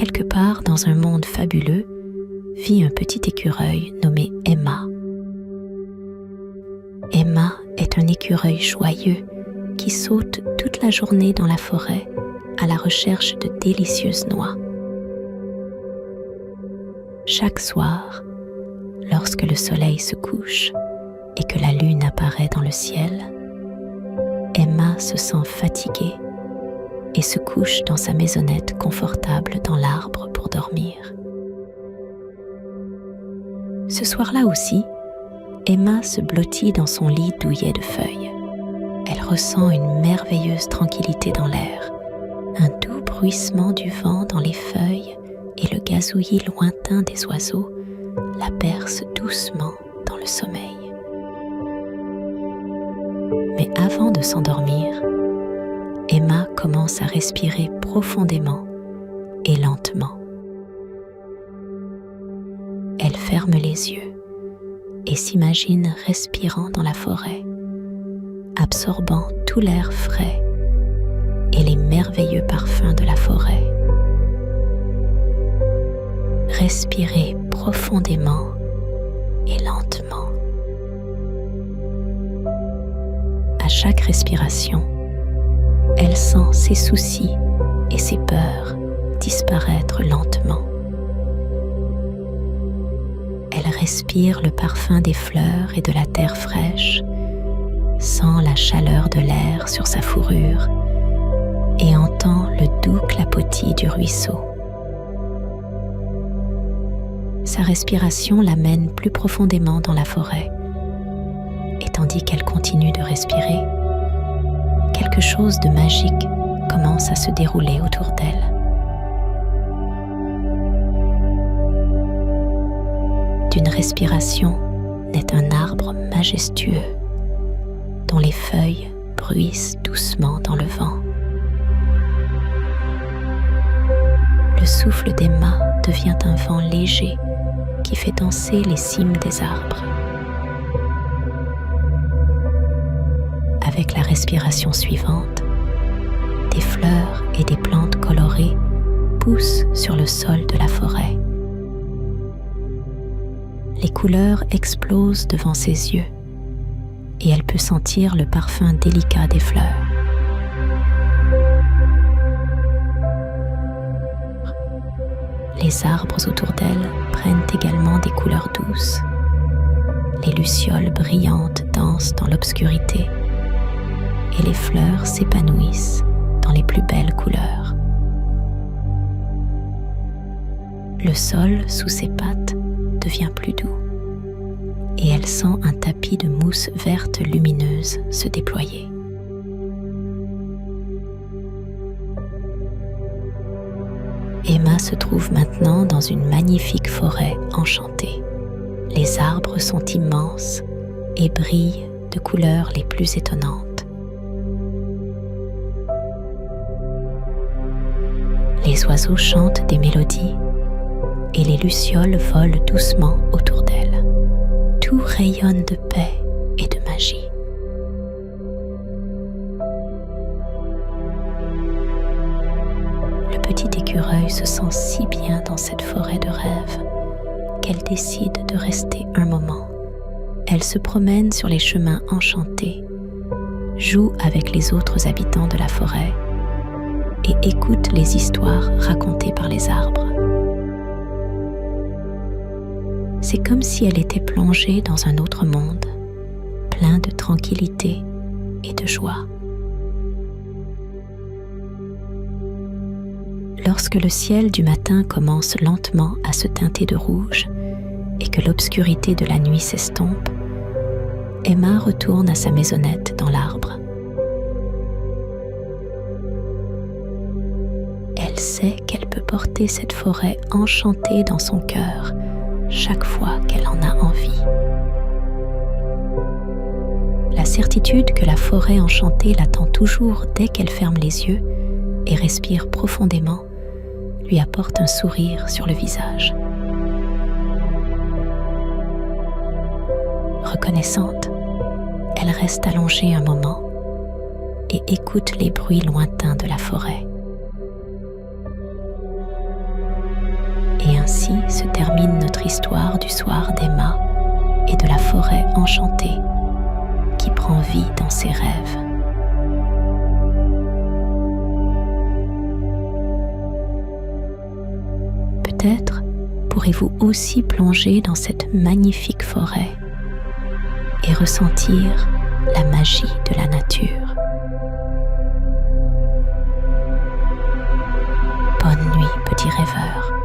quelque part dans un monde fabuleux, vit un petit écureuil nommé Emma. Emma est un écureuil joyeux qui saute toute la journée dans la forêt à la recherche de délicieuses noix. Chaque soir, lorsque le soleil se couche et que la lune apparaît dans le ciel, Emma se sent fatiguée et se couche dans sa maisonnette confortable dans l'arbre pour dormir. Ce soir-là aussi, Emma se blottit dans son lit douillet de feuilles. Elle ressent une merveilleuse tranquillité dans l'air, un doux bruissement du vent dans les feuilles et le gazouillis lointain des oiseaux la bercent doucement dans le sommeil. Mais avant de s'endormir, Emma commence à respirer profondément et lentement. Elle ferme les yeux et s'imagine respirant dans la forêt, absorbant tout l'air frais et les merveilleux parfums de la forêt. Respirez profondément et lentement. À chaque respiration, elle sent ses soucis et ses peurs disparaître lentement. Elle respire le parfum des fleurs et de la terre fraîche, sent la chaleur de l'air sur sa fourrure et entend le doux clapotis du ruisseau. Sa respiration l'amène plus profondément dans la forêt, et tandis qu'elle continue de respirer, quelque chose de magique commence à se dérouler autour d'elle. D'une respiration naît un arbre majestueux dont les feuilles bruissent doucement dans le vent. Le souffle d'Emma devient un vent léger qui fait danser les cimes des arbres. Avec la respiration suivante, des fleurs et des plantes colorées poussent sur le sol de la forêt. Les couleurs explosent devant ses yeux et elle peut sentir le parfum délicat des fleurs. Les arbres autour d'elle prennent également des couleurs douces. Les lucioles brillantes dansent dans l'obscurité et les fleurs s'épanouissent dans les plus belles couleurs. Le sol sous ses pattes devient plus doux et elle sent un tapis de mousse verte lumineuse se déployer. Emma se trouve maintenant dans une magnifique forêt enchantée. Les arbres sont immenses et brillent de couleurs les plus étonnantes. Les oiseaux chantent des mélodies et les lucioles volent doucement autour d'elle. Tout rayonne de paix et de magie. Le petit écureuil se sent si bien dans cette forêt de rêve qu'elle décide de rester un moment. Elle se promène sur les chemins enchantés, joue avec les autres habitants de la forêt et écoute les histoires racontées par les arbres. C'est comme si elle était plongée dans un autre monde, plein de tranquillité et de joie. Lorsque le ciel du matin commence lentement à se teinter de rouge et que l'obscurité de la nuit s'estompe, Emma retourne à sa maisonnette dans l'arbre. Elle sait qu'elle peut porter cette forêt enchantée dans son cœur chaque fois qu'elle en a envie. La certitude que la forêt enchantée l'attend toujours dès qu'elle ferme les yeux et respire profondément lui apporte un sourire sur le visage. Reconnaissante, elle reste allongée un moment et écoute les bruits lointains de la forêt. Ainsi se termine notre histoire du soir d'Emma et de la forêt enchantée qui prend vie dans ses rêves. Peut-être pourrez-vous aussi plonger dans cette magnifique forêt et ressentir la magie de la nature. Bonne nuit, petit rêveur.